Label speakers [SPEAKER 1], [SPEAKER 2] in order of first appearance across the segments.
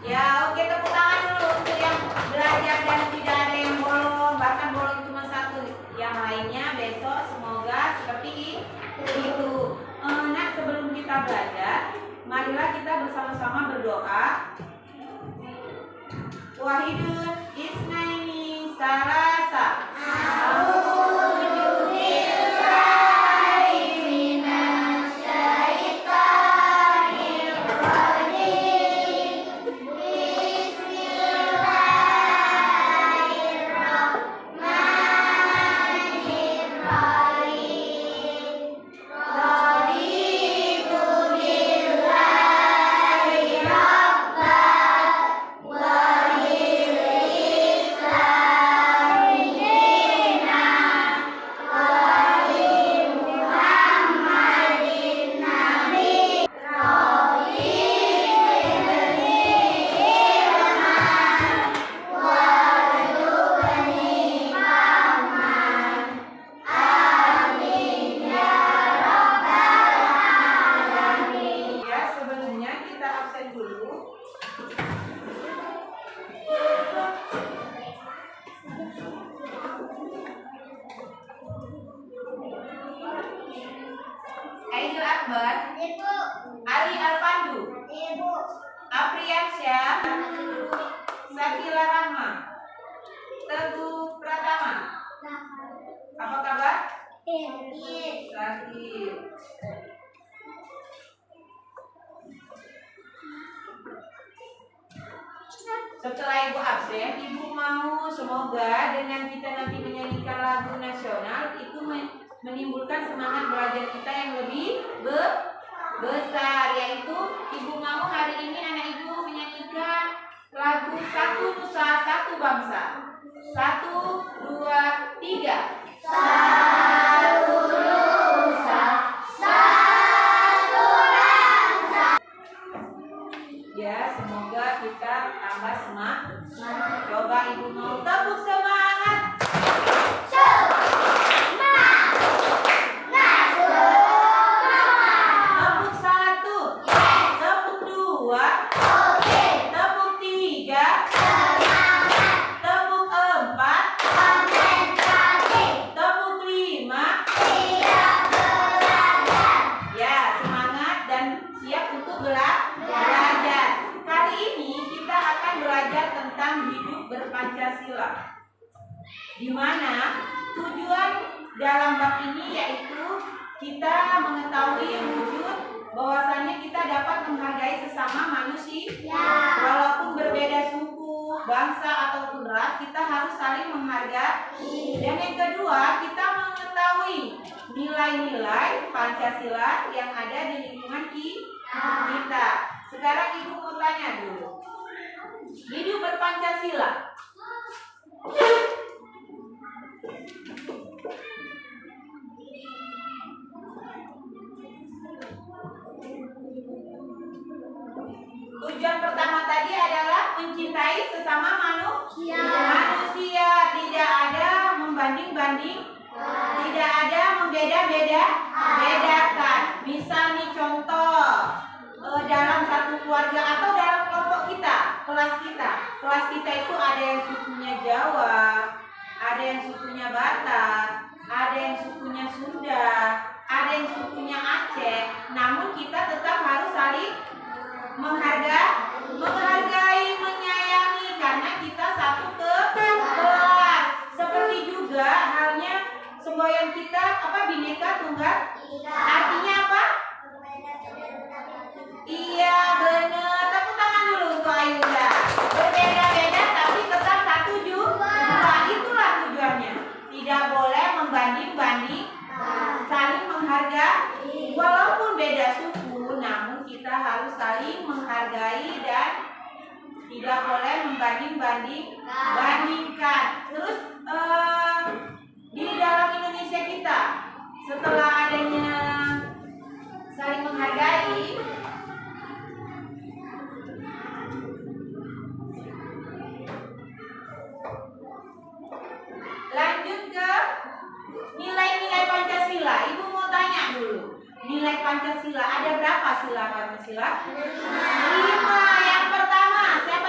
[SPEAKER 1] Ya, oke, tepuk tangan dulu untuk yang belajar dan tidak ada yang bolong, bahkan bolong cuma satu. Yang lainnya besok semoga seperti itu. Nah, sebelum kita belajar, marilah kita bersama-sama berdoa. Wahidun isnaini salasa. Aidil Akbar, Ali Alpandu, Apriansyah, Sakila Rahma, Teguh Pratama. Apa kabar? Sakit. Setelah Ibu absen, Ibu mau semoga dengan kita nanti menyanyikan lagu nasional itu menimbulkan semangat belajar kita yang lebih besar, yaitu Ibu mau hari ini anak Ibu menyanyikan lagu Satu Nusa Satu Bangsa. 1, 2, 3. Satu Nusa Satu Bangsa. Ya, semoga kita tambah semangat. Coba Ibu mau tepuk semangat. Pancasila, di mana tujuan dalam bab ini yaitu kita mengetahui wujud bahwasanya kita dapat menghargai sesama manusia, walaupun berbeda suku, bangsa ataupun ras, kita harus saling menghargai. Dan yang kedua, kita mengetahui nilai-nilai Pancasila yang ada di lingkungan kita. Sekarang Ibu mau tanya dulu, hidup berpancasila. Tujuan pertama tadi adalah mencintai sesama manusia. Tidak ada membanding-banding, tidak ada membeda-bedakan. Misal nih contoh, dalam satu keluarga atau dalam kelompok kita, kelas kita itu ada yang sukunya Jawa, ada yang sukunya Batak, ada yang sukunya Sunda, ada yang sukunya Aceh. Namun kita tetap harus saling menghargai, menyayangi, karena kita satu kelas. Seperti juga halnya semboyan kita Bhinneka Tunggal. Artinya apa? Iya, benar. Tepuk tangan dulu untuk Ayunda. Berbeda-beda tapi tetap satu juga. Itulah tujuannya. Tidak boleh membanding-banding, saling menghargai. Walaupun beda suku, namun kita harus saling menghargai dan tidak boleh membanding-bandingkan. Terus di dalam Indonesia kita, setelah adanya saling menghargai, lanjut ke nilai-nilai Pancasila. Ibu mau tanya dulu, nilai Pancasila ada berapa sila Pancasila? 5. Yang pertama, siapa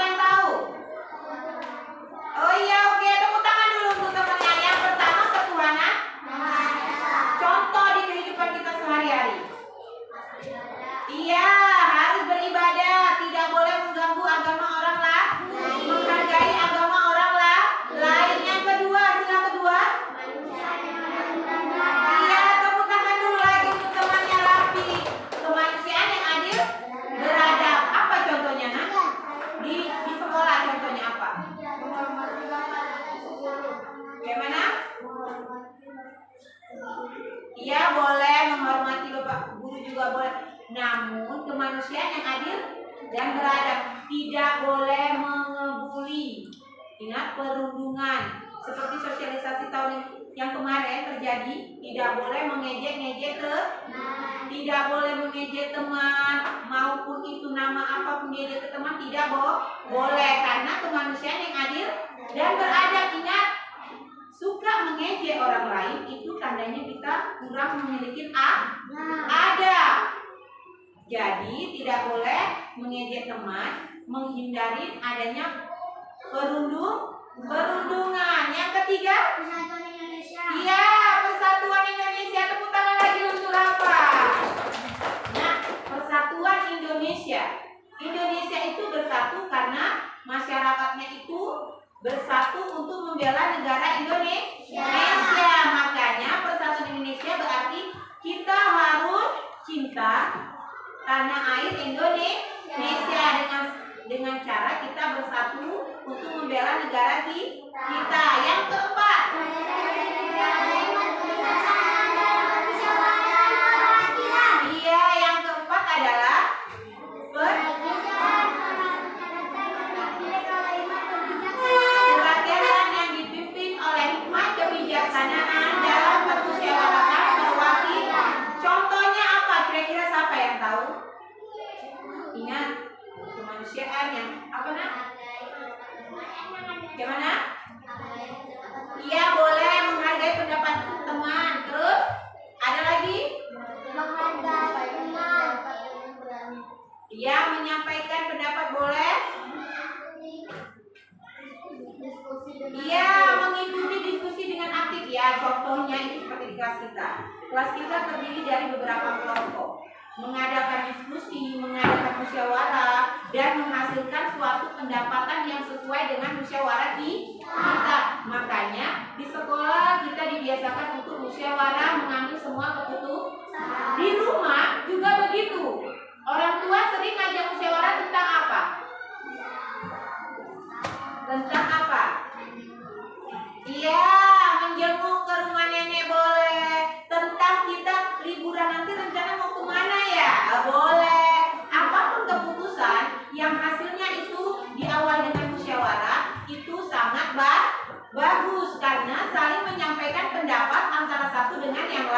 [SPEAKER 1] Ya boleh menghormati bapak guru juga boleh. Namun kemanusiaan yang adil dan beradab, tidak boleh mengebuli. Ingat perundungan. Seperti sosialisasi tahun yang kemarin terjadi, tidak boleh mengejek-ngejek tidak boleh mengejek teman, maupun itu nama apapun ngejek ke teman tidak boleh, karena kemanusiaan yang adil dan beradab. Ingat, suka mengejek orang lain itu tandanya kita kurang memiliki adab. Jadi tidak boleh mengejek teman, menghindari adanya perundungan. Yang ketiga,
[SPEAKER 2] Persatuan Indonesia.
[SPEAKER 1] iya, Persatuan Indonesia. Tepuk tangan lagi untuk apa? Nah, Persatuan Indonesia. Indonesia itu bersatu karena masyarakatnya itu bersatu untuk membela negara Indonesia. Makanya Persatuan Indonesia berarti kita harus cinta tanah air Indonesia dengan cara kita bersatu untuk membela negara kita. Yang keempat, iya, yang keempat adalah pelatihan yang dipimpin oleh hikmat kebijaksanaan dalam permusyawaratan perwakilan. Contohnya apa? Kira-kira siapa yang tahu? Ingat, kemanusiaan yang apa nak? Gimana? Iya, boleh menghargai pendapat teman. Terus ada lagi? Iya, menyampaikan pendapat boleh. Iya, mengikuti diskusi dengan aktif ya. Contohnya ini seperti di kelas kita. Kelas kita terdiri dari beberapa kelompok. Mengadakan diskusi, mengadakan musyawarah, dan menghasilkan suatu pendapatan yang sesuai dengan musyawarah kita. Makanya di sekolah kita dibiasakan untuk musyawarah, mengambil semua keputusan. Di rumah juga begitu. Orang tua sering ngajak musyawarah tentang apa? Tentang apa? Iya, menjenguk ke rumah nenek boleh. Tentang kita liburan nanti rencana mau kemana ya? Boleh. Apapun keputusan yang hasilnya itu diawali dengan musyawarah itu sangat bagus karena saling menyampaikan pendapat antara satu dengan yang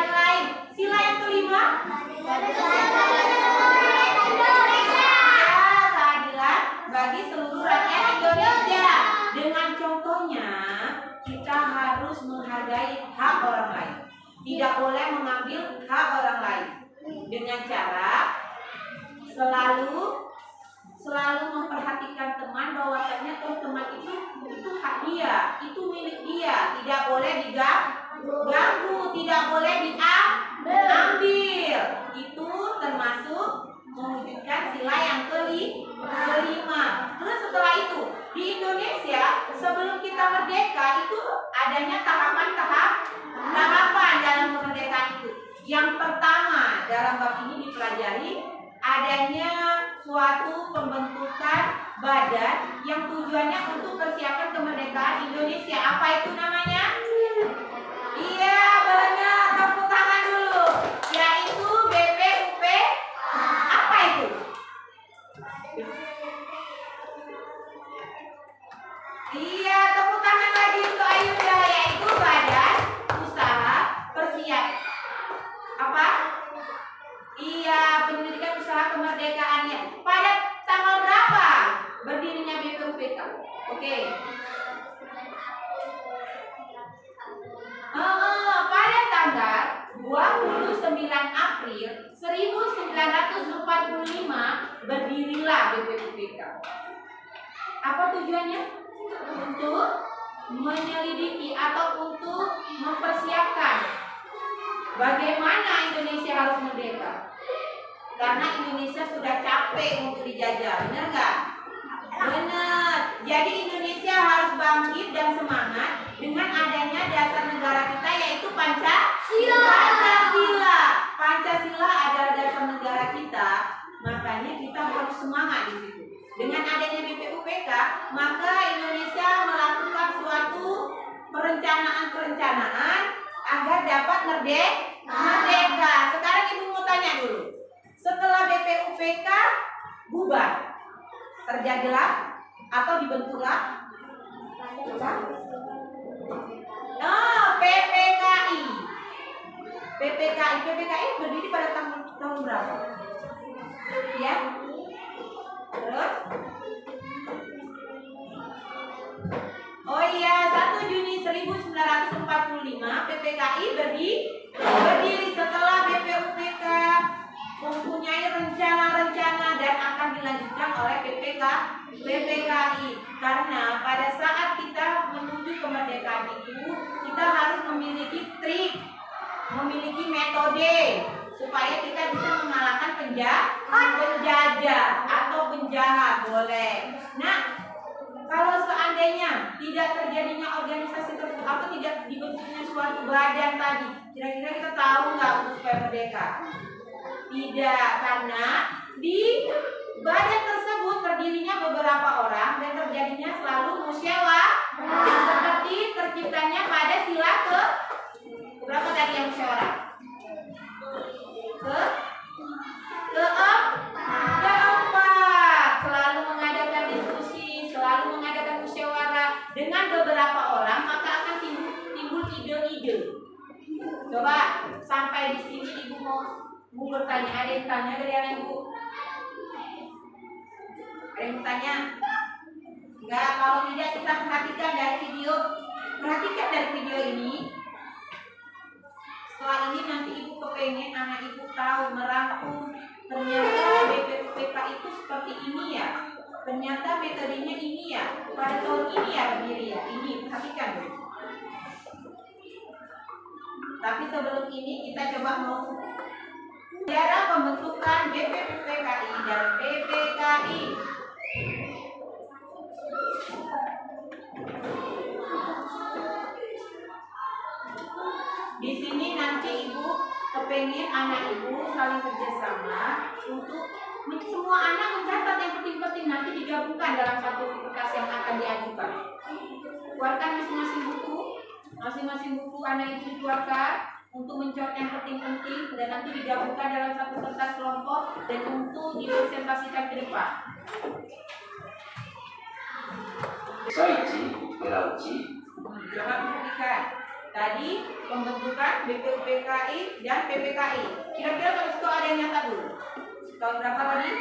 [SPEAKER 1] lain. Sila yang kelima, keadilan bagi seluruh rakyat Indonesia. Dengan contohnya, kita harus menghargai hak orang lain. Tidak boleh mengambil hak orang lain. Dengan cara selalu memperhatikan teman, bahwasanya teman itu hak dia, itu milik dia, tidak boleh diganggu, tidak boleh diambil. Itu termasuk mewujudkan sila yang kelima. Terus setelah itu di Indonesia sebelum kita merdeka itu adanya tahapan dalam kemerdekaan itu. Yang pertama dalam bab ini dipelajari adanya suatu pembentukan badan yang tujuannya untuk persiapan kemerdekaan Indonesia. Apa itu namanya? Iya, benar. Tepuk tangan dulu. Yaitu BPUP. Apa itu? Iya, tepuk tangan lagi untuk Ayunda. Yaitu Badan Usaha Persiap. Apa? Iya, penyelidikan usaha kemerdekaannya. Pada tanggal berapa berdirinya BPUPK? Oke. Pada tanggal 29 April 1945 berdirilah BPUPK. Apa tujuannya? Untuk menyelidiki atau untuk mempersiapkan bagaimana Indonesia harus merdeka. Karena Indonesia sudah capek untuk dijajah, benar nggak? Benar. Jadi Indonesia harus bangkit dan semangat dengan adanya dasar negara kita yaitu Pancasila. Pancasila adalah dasar negara kita, makanya kita harus semangat di situ. Dengan adanya BPUPK, maka Indonesia melakukan suatu perencanaan agar dapat merdeka. Sekarang Ibu mau tanya dulu. Setelah BPUPK bubar, terjadilah atau dibentuklah PPKI. PPKI berdiri pada tahun berapa? Ya. Terus? Oh iya, 1 Juni 1945 PPKI berdiri setelah BPUPK mempunyai rencana-rencana dan akan dilanjutkan oleh PPKI. Karena pada saat kita menuju kemerdekaan itu, kita harus memiliki trik, memiliki metode supaya kita bisa mengalahkan penjajah atau penjahat, boleh. Nah, kalau seandainya tidak terjadinya organisasi tersebut atau tidak dibentuknya suatu badan tadi, kira-kira kita tahu nggak untuk supaya merdeka? Tidak, karena di badan tersebut terdirinya beberapa orang dan terjadinya selalu musyawarah, seperti terciptanya pada sila ke berapa tadi yang musyawarah? Keempat, selalu mengadakan diskusi, selalu mengadakan musyawarah dengan beberapa orang, maka akan timbul ide-ide. Coba sampai di sini Ibu mau bertanya, ada yang tanya dari anak Ibu? Ada yang bertanya? Enggak, kalau tidak kita perhatikan dari video ini. Setelah ini nanti Ibu kepengen anak Ibu tahu, merangkum, ternyata BPUPK itu seperti ini ya, ternyata metodenya ini ya, pada tahun ini ya berdiri ya, ini perhatikan dulu. Tapi sebelum ini kita coba mau sejarah pembentukan BPUPKI dan PPKI. Di sini nanti Ibu kepengen anak Ibu saling kerjasama untuk semua anak mencatat yang penting-penting, nanti digabungkan dalam satu kertas yang akan diajukan. Keluarkan masing-masing buku anak Ibu dikeluarkan untuk mencatat yang penting-penting dan nanti digabungkan dalam satu kertas kelompok dan untuk dipresentasikan ke depan. Jangan perhatikan. Tadi pembentukan BPUPKI dan PPKI. Kira-kira kalau itu ada yang nyata dulu. Tahun berapa tadi?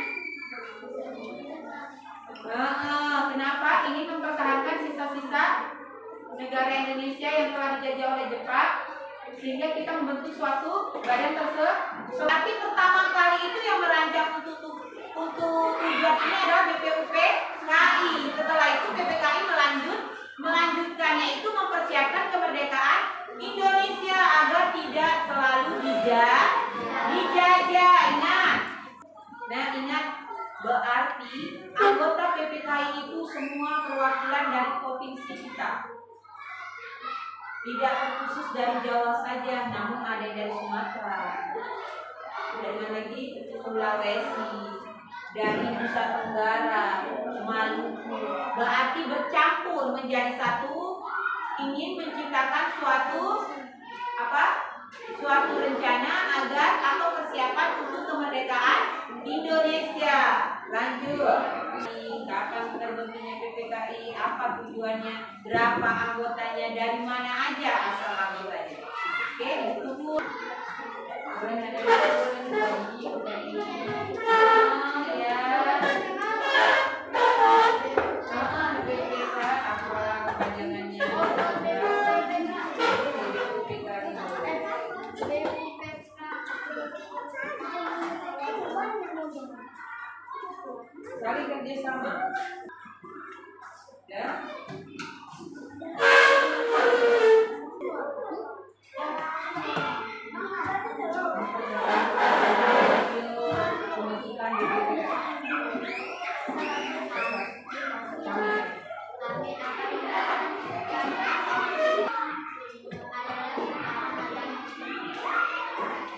[SPEAKER 1] Kenapa? Ini mempertahankan sisa-sisa negara Indonesia yang telah dijajah oleh Jepang, sehingga kita membentuk suatu badan tersebut. Tapi pertama kali itu yang merancang untuk tujuan ini adalah BPUPKI. Setelah itu PPKI melanjutkannya itu mempersiapkan kemerdekaan Indonesia agar tidak selalu dijajah. Ingat. Nah, ingat, berarti anggota PPKI itu semua perwakilan dari provinsi kita. Tidak terkhusus dari Jawa saja, namun ada dari Sumatera, dari mana lagi? Sulawesi, dari Nusa Tenggara, Maluku. Berarti bercampur menjadi satu, ingin menciptakan suatu rencana agar atau persiapan untuk kemerdekaan Indonesia. Lanjut. Kapan terbentuknya PPKI? Apa tujuannya? Berapa anggotanya? Dari mana aja asal anggotanya? Oke, tunggu. Saling kerjasama. Ya.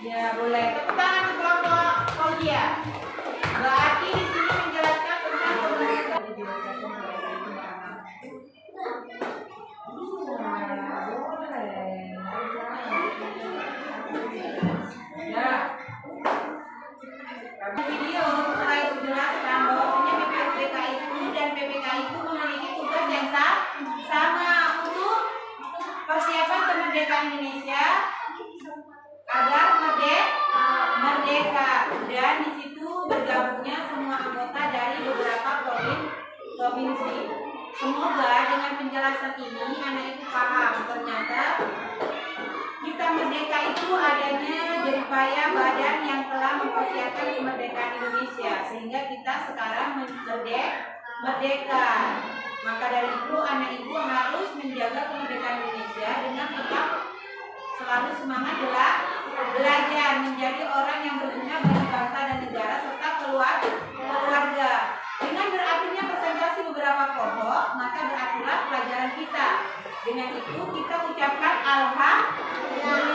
[SPEAKER 1] Ya, boleh. Tepuk tangan untuk kelompok Paulia. Berarti di sini menjelaskan tentang provinsi. Semoga dengan penjelasan ini anak ibu paham ternyata kita merdeka itu adanya jeripaya badan yang telah mempersiapkan kemerdekaan Indonesia, sehingga kita sekarang merdeka. Maka dari itu anak ibu harus menjaga kemerdekaan Indonesia dengan tetap selalu semangat belajar menjadi orang yang berguna bagi bangsa dan negara serta keluarga. Dengan berakhirnya presentasi beberapa pokok, maka berakhirlah pelajaran kita. Dengan itu kita ucapkan alhamdulillah.